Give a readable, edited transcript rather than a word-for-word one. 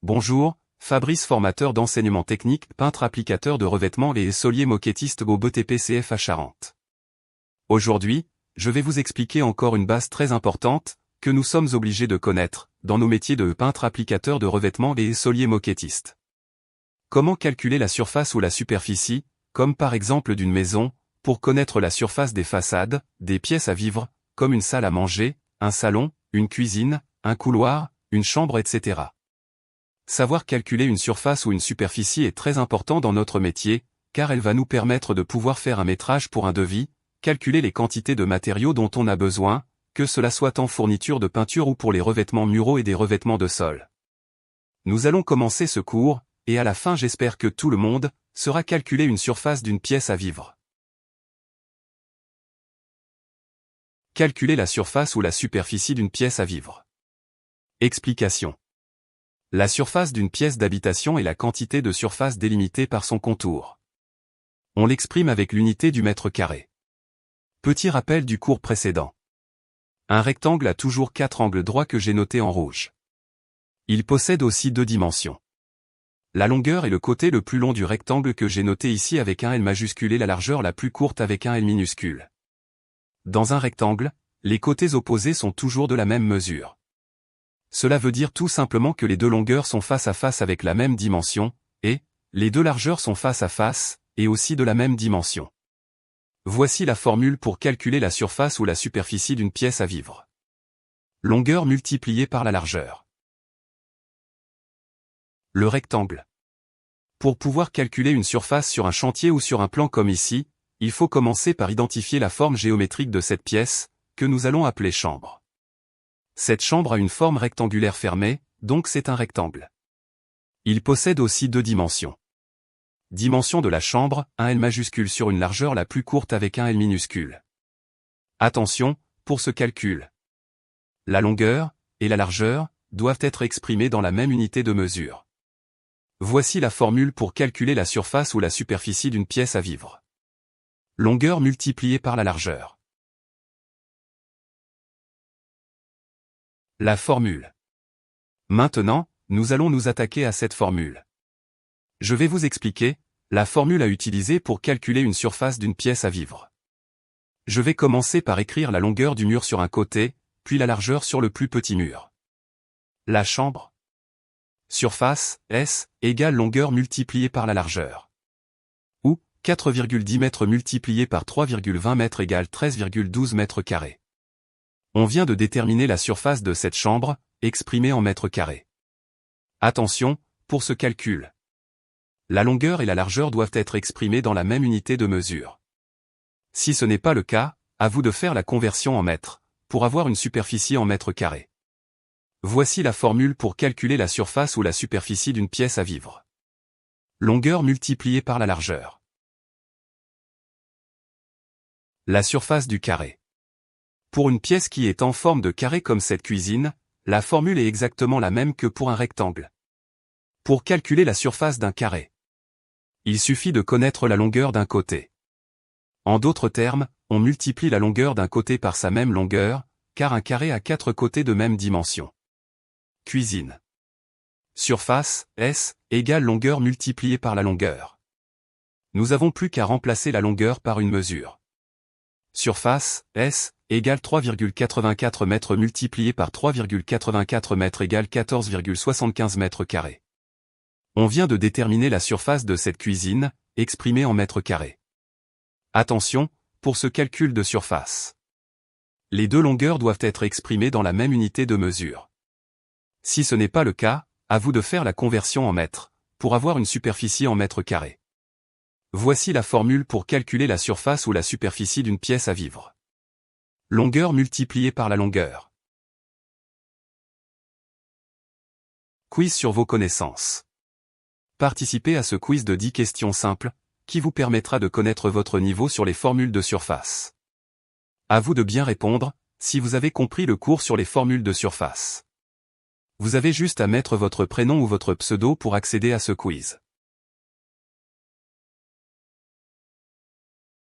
Bonjour, Fabrice, formateur d'enseignement technique, peintre applicateur de revêtements et solier moquettiste au BTP-CF à Charente. Aujourd'hui, je vais vous expliquer encore une base très importante, que nous sommes obligés de connaître, dans nos métiers de peintre applicateur de revêtements et solier moquettiste. Comment calculer la surface ou la superficie, comme par exemple d'une maison, pour connaître la surface des façades, des pièces à vivre, comme une salle à manger, un salon, une cuisine, un couloir, une chambre, etc. Savoir calculer une surface ou une superficie est très important dans notre métier, car elle va nous permettre de pouvoir faire un métrage pour un devis, calculer les quantités de matériaux dont on a besoin, que cela soit en fourniture de peinture ou pour les revêtements muraux et des revêtements de sol. Nous allons commencer ce cours, et à la fin j'espère que tout le monde saura calculer une surface d'une pièce à vivre. Calculer la surface ou la superficie d'une pièce à vivre. Explication. La surface d'une pièce d'habitation est la quantité de surface délimitée par son contour. On l'exprime avec l'unité du mètre carré. Petit rappel du cours précédent. Un rectangle a toujours 4 angles droits que j'ai notés en rouge. Il possède aussi 2 dimensions. La longueur est le côté le plus long du rectangle que j'ai noté ici avec un L majuscule et la largeur la plus courte avec un L minuscule. Dans un rectangle, les côtés opposés sont toujours de la même mesure. Cela veut dire tout simplement que les deux longueurs sont face à face avec la même dimension, et les deux largeurs sont face à face, et aussi de la même dimension. Voici la formule pour calculer la surface ou la superficie d'une pièce à vivre. Longueur multipliée par la largeur. Le rectangle. Pour pouvoir calculer une surface sur un chantier ou sur un plan comme ici, il faut commencer par identifier la forme géométrique de cette pièce, que nous allons appeler chambre. Cette chambre a une forme rectangulaire fermée, donc c'est un rectangle. Il possède aussi 2 dimensions. Dimension de la chambre, un L majuscule sur une largeur la plus courte avec un L minuscule. Attention, pour ce calcul. La longueur et la largeur doivent être exprimées dans la même unité de mesure. Voici la formule pour calculer la surface ou la superficie d'une pièce à vivre. Longueur multipliée par la largeur. La formule. Maintenant, nous allons nous attaquer à cette formule. Je vais vous expliquer la formule à utiliser pour calculer une surface d'une pièce à vivre. Je vais commencer par écrire la longueur du mur sur un côté, puis la largeur sur le plus petit mur. La chambre. Surface, S, égale longueur multipliée par la largeur. Ou, 4,10 mètres multiplié par 3,20 mètres égale 13,12 mètres carrés. On vient de déterminer la surface de cette chambre, exprimée en mètres carrés. Attention, pour ce calcul. La longueur et la largeur doivent être exprimées dans la même unité de mesure. Si ce n'est pas le cas, à vous de faire la conversion en mètres, pour avoir une superficie en mètres carrés. Voici la formule pour calculer la surface ou la superficie d'une pièce à vivre. Longueur multipliée par la largeur. La surface du carré. Pour une pièce qui est en forme de carré comme cette cuisine, la formule est exactement la même que pour un rectangle. Pour calculer la surface d'un carré, il suffit de connaître la longueur d'un côté. En d'autres termes, on multiplie la longueur d'un côté par sa même longueur, car un carré a 4 côtés de même dimension. Cuisine. Surface, S, égale longueur multipliée par la longueur. Nous avons plus qu'à remplacer la longueur par une mesure. Surface, S, égale 3,84 mètres multiplié par 3,84 mètres égale 14,75 mètres carrés. On vient de déterminer la surface de cette cuisine, exprimée en mètres carrés. Attention, pour ce calcul de surface. Les deux longueurs doivent être exprimées dans la même unité de mesure. Si ce n'est pas le cas, à vous de faire la conversion en mètres, pour avoir une superficie en mètres carrés. Voici la formule pour calculer la surface ou la superficie d'une pièce à vivre. Longueur multipliée par la longueur. Quiz sur vos connaissances. Participez à ce quiz de 10 questions simples, qui vous permettra de connaître votre niveau sur les formules de surface. À vous de bien répondre, si vous avez compris le cours sur les formules de surface. Vous avez juste à mettre votre prénom ou votre pseudo pour accéder à ce quiz.